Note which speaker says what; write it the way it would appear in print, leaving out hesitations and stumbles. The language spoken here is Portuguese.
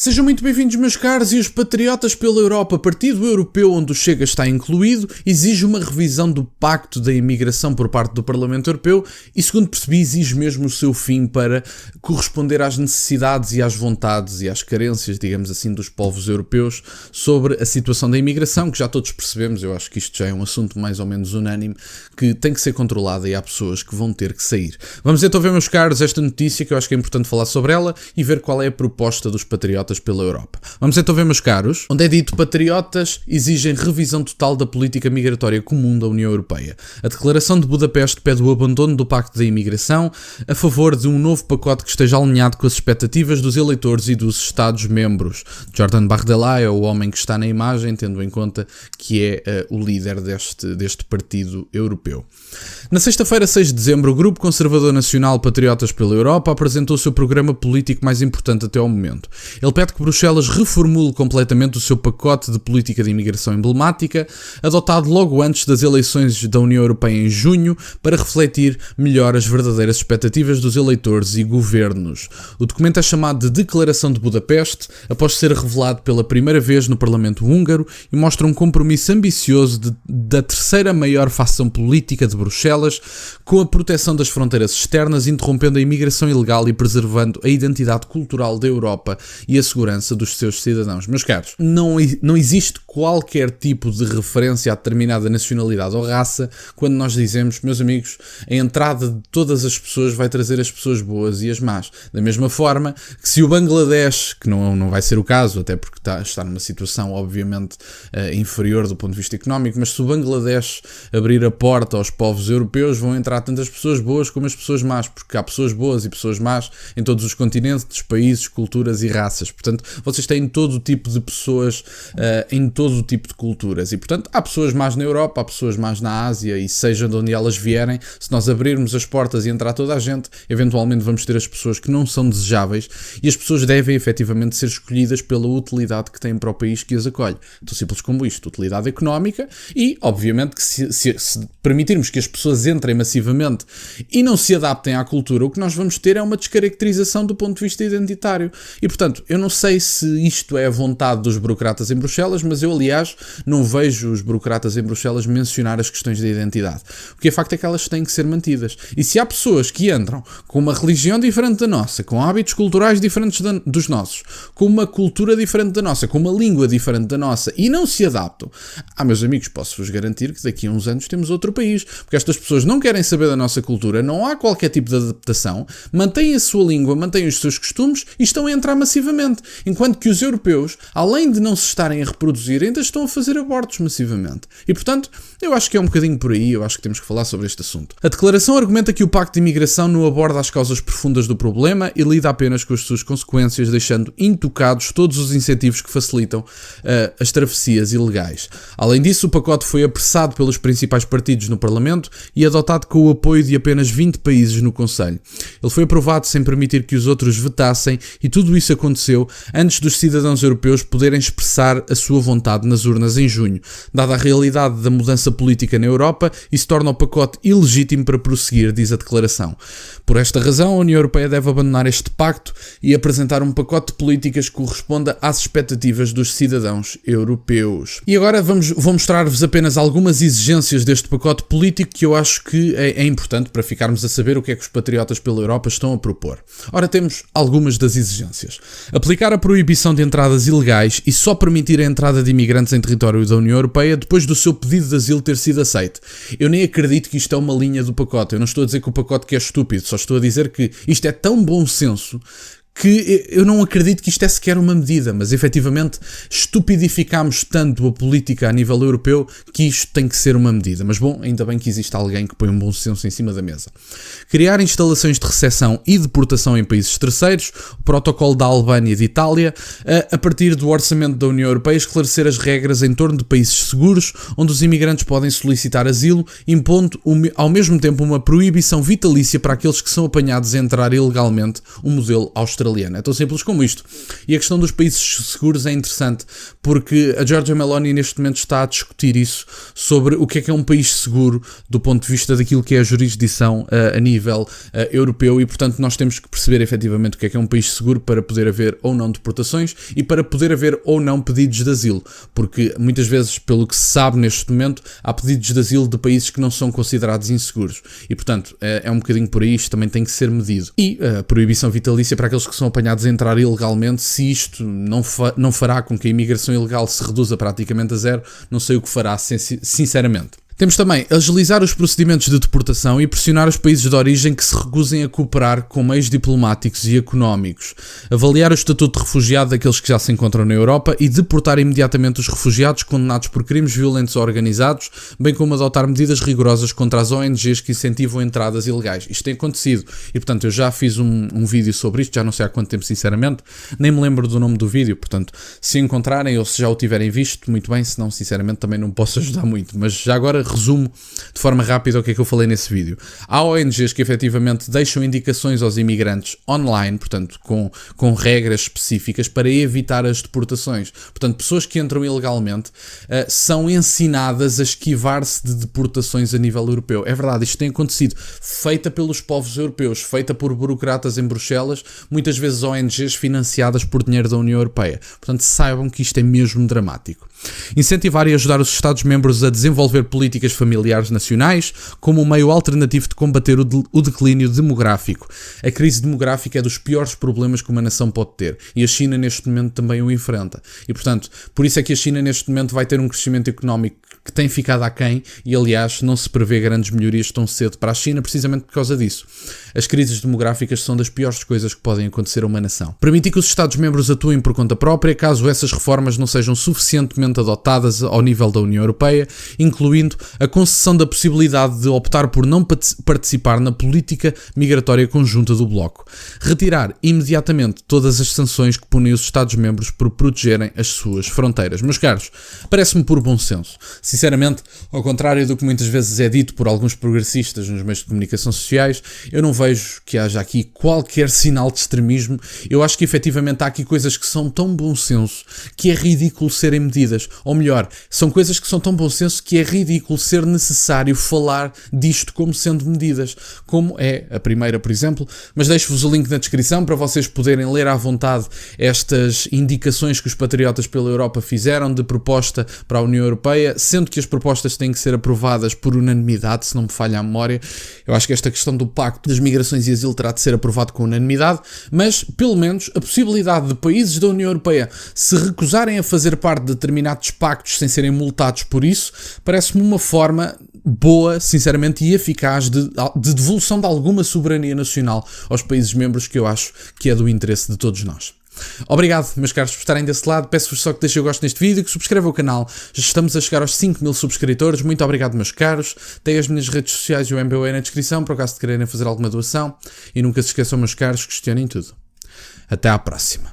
Speaker 1: Sejam muito bem-vindos, meus caros, e os patriotas pela Europa. Partido Europeu, onde o Chega está incluído, exige uma revisão do Pacto da Imigração por parte do Parlamento Europeu e, segundo percebi, exige mesmo o seu fim para corresponder às necessidades e às vontades e às carências, digamos assim, dos povos europeus sobre a situação da imigração, que já todos percebemos. Eu acho que isto já é um assunto mais ou menos unânime, que tem que ser controlado e há pessoas que vão ter que sair. Vamos então ver, meus caros, esta notícia, que eu acho que é importante falar sobre ela e ver qual é a proposta dos patriotas pela Europa. Vamos então ver, meus caros, onde é dito: patriotas exigem revisão total da política migratória comum da União Europeia. A Declaração de Budapeste pede o abandono do Pacto da Imigração a favor de um novo pacote que esteja alinhado com as expectativas dos eleitores e dos Estados-membros. Jordan Bardella é o homem que está na imagem, tendo em conta que é o líder deste partido europeu. Na sexta-feira, 6 de dezembro, o Grupo Conservador Nacional Patriotas pela Europa apresentou o seu programa político mais importante até ao momento. Ele pede que Bruxelas reformule completamente o seu pacote de política de imigração emblemática, adotado logo antes das eleições da União Europeia em junho, para refletir melhor as verdadeiras expectativas dos eleitores e governos. O documento é chamado de Declaração de Budapeste, após ser revelado pela primeira vez no Parlamento húngaro, e mostra um compromisso ambicioso da terceira maior facção política de Bruxelas com a proteção das fronteiras externas, interrompendo a imigração ilegal e preservando a identidade cultural da Europa e a segurança dos seus cidadãos. Meus caros, não existe qualquer tipo de referência a determinada nacionalidade ou raça quando nós dizemos, meus amigos, a entrada de todas as pessoas vai trazer as pessoas boas e as más. Da mesma forma que se o Bangladesh, que não vai ser o caso, até porque está numa situação obviamente inferior do ponto de vista económico, mas se o Bangladesh abrir a porta aos povos europeus, vão entrar tantas pessoas boas como as pessoas más, porque há pessoas boas e pessoas más em todos os continentes, países, culturas e raças. Portanto, vocês têm todo o tipo de pessoas em todo o tipo de culturas. E, portanto, há pessoas más na Europa, há pessoas más na Ásia, e seja de onde elas vierem, se nós abrirmos as portas e entrar toda a gente, eventualmente vamos ter as pessoas que não são desejáveis, e as pessoas devem efetivamente ser escolhidas pela utilidade que têm para o país que as acolhe. Tão simples como isto: utilidade económica e, obviamente, que se permitirmos que as pessoas entrem massivamente e não se adaptem à cultura, o que nós vamos ter é uma descaracterização do ponto de vista identitário. E, portanto, eu não sei se isto é a vontade dos burocratas em Bruxelas, mas eu, aliás, não vejo os burocratas em Bruxelas mencionar as questões da identidade. O que é facto é que elas têm que ser mantidas. E se há pessoas que entram com uma religião diferente da nossa, com hábitos culturais diferentes dos nossos, com uma cultura diferente da nossa, com uma língua diferente da nossa, e não se adaptam, meus amigos, posso-vos garantir que daqui a uns anos temos outro país, porque estas pessoas não querem saber da nossa cultura, não há qualquer tipo de adaptação, mantêm a sua língua, mantêm os seus costumes e estão a entrar massivamente. Enquanto que os europeus, além de não se estarem a reproduzir, ainda estão a fazer abortos massivamente. E, portanto, eu acho que é um bocadinho por aí, eu acho que temos que falar sobre este assunto. A declaração argumenta que o Pacto de Imigração não aborda as causas profundas do problema e lida apenas com as suas consequências, deixando intocados todos os incentivos que facilitam as travessias ilegais. Além disso, o pacote foi apressado pelos principais partidos no Parlamento e adotado com o apoio de apenas 20 países no Conselho. Ele foi aprovado sem permitir que os outros vetassem, e tudo isso aconteceu antes dos cidadãos europeus poderem expressar a sua vontade nas urnas em junho. Dada a realidade da mudança política na Europa, isso torna o pacote ilegítimo para prosseguir, diz a declaração. Por esta razão, a União Europeia deve abandonar este pacto e apresentar um pacote de políticas que corresponda às expectativas dos cidadãos europeus. E agora vou mostrar-vos apenas algumas exigências deste pacote político que eu acho que é importante para ficarmos a saber o que é que os patriotas pela Europa estão a propor. Ora, temos algumas das exigências. Aplicar a proibição de entradas ilegais e só permitir a entrada de imigrantes em território da União Europeia depois do seu pedido de asilo ter sido aceito. Eu nem acredito que isto é uma linha do pacote. Eu não estou a dizer que o pacote que é estúpido, só estou a dizer que isto é tão bom senso que eu não acredito que isto é sequer uma medida, mas efetivamente estupidificamos tanto a política a nível europeu que isto tem que ser uma medida. Mas bom, ainda bem que existe alguém que põe um bom senso em cima da mesa. Criar instalações de recepção e deportação em países terceiros, o protocolo da Albânia e de Itália, a partir do orçamento da União Europeia, esclarecer as regras em torno de países seguros onde os imigrantes podem solicitar asilo, impondo ao mesmo tempo uma proibição vitalícia para aqueles que são apanhados a entrar ilegalmente, um modelo australiano. australiana. É tão simples como isto. E a questão dos países seguros é interessante, porque a Giorgia Meloni neste momento está a discutir isso, sobre o que é um país seguro do ponto de vista daquilo que é a jurisdição a nível europeu, e portanto nós temos que perceber efetivamente o que é um país seguro para poder haver ou não deportações e para poder haver ou não pedidos de asilo, porque muitas vezes, pelo que se sabe neste momento, há pedidos de asilo de países que não são considerados inseguros, e portanto é um bocadinho por aí, isto também tem que ser medido. E a proibição vitalícia para aqueles que são apanhados a entrar ilegalmente, se isto não fará com que a imigração ilegal se reduza praticamente a zero, não sei o que fará, sinceramente. Temos também agilizar os procedimentos de deportação e pressionar os países de origem que se recusem a cooperar com meios diplomáticos e económicos, avaliar o estatuto de refugiado daqueles que já se encontram na Europa e deportar imediatamente os refugiados condenados por crimes violentos ou organizados, bem como adotar medidas rigorosas contra as ONGs que incentivam entradas ilegais. Isto tem acontecido e, portanto, eu já fiz um vídeo sobre isto, já não sei há quanto tempo, sinceramente, nem me lembro do nome do vídeo, portanto, se encontrarem ou se já o tiverem visto, muito bem, se não, sinceramente, também não posso ajudar muito, mas já agora resumo de forma rápida o que é que eu falei nesse vídeo. Há ONGs que efetivamente deixam indicações aos imigrantes online, portanto com regras específicas para evitar as deportações. Portanto, pessoas que entram ilegalmente são ensinadas a esquivar-se de deportações a nível europeu. É verdade, isto tem acontecido, feita pelos povos europeus, feita por burocratas em Bruxelas, muitas vezes ONGs financiadas por dinheiro da União Europeia. Portanto, saibam que isto é mesmo dramático. Incentivar e ajudar os Estados-membros a desenvolver políticas familiares nacionais como um meio alternativo de combater o declínio demográfico. A crise demográfica é dos piores problemas que uma nação pode ter e a China neste momento também o enfrenta. E portanto, por isso é que a China neste momento vai ter um crescimento económico que tem ficado aquém e aliás não se prevê grandes melhorias tão cedo para a China precisamente por causa disso. As crises demográficas são das piores coisas que podem acontecer a uma nação. Permitir que os Estados-membros atuem por conta própria caso essas reformas não sejam suficientemente adotadas ao nível da União Europeia, incluindo a concessão da possibilidade de optar por não participar na política migratória conjunta do bloco. Retirar imediatamente todas as sanções que punem os Estados-membros por protegerem as suas fronteiras. Meus caros, parece-me por bom senso. Sinceramente, ao contrário do que muitas vezes é dito por alguns progressistas nos meios de comunicação sociais, eu não vejo que haja aqui qualquer sinal de extremismo. Eu acho que efetivamente há aqui coisas que são tão bom senso que é ridículo serem medidas. Ou melhor, são coisas que são tão bom senso que é ridículo ser necessário falar disto como sendo medidas, como é a primeira, por exemplo, mas deixo-vos o link na descrição para vocês poderem ler à vontade estas indicações que os patriotas pela Europa fizeram de proposta para a União Europeia, sendo que as propostas têm que ser aprovadas por unanimidade, se não me falha a memória. Eu acho que esta questão do pacto das migrações e asilo terá de ser aprovado com unanimidade, mas pelo menos a possibilidade de países da União Europeia se recusarem a fazer parte de determinados pactos sem serem multados por isso, parece-me uma forma boa, sinceramente, e eficaz de devolução de alguma soberania nacional aos países membros, que eu acho que é do interesse de todos nós. Obrigado, meus caros, por estarem desse lado. Peço-vos só que deixem o gosto neste vídeo, que subscrevam o canal. Já estamos a chegar aos 5.000 subscritores. Muito obrigado, meus caros. Tem as minhas redes sociais e o MBWay na descrição, por caso de quererem fazer alguma doação. E nunca se esqueçam, meus caros, questionem tudo. Até à próxima.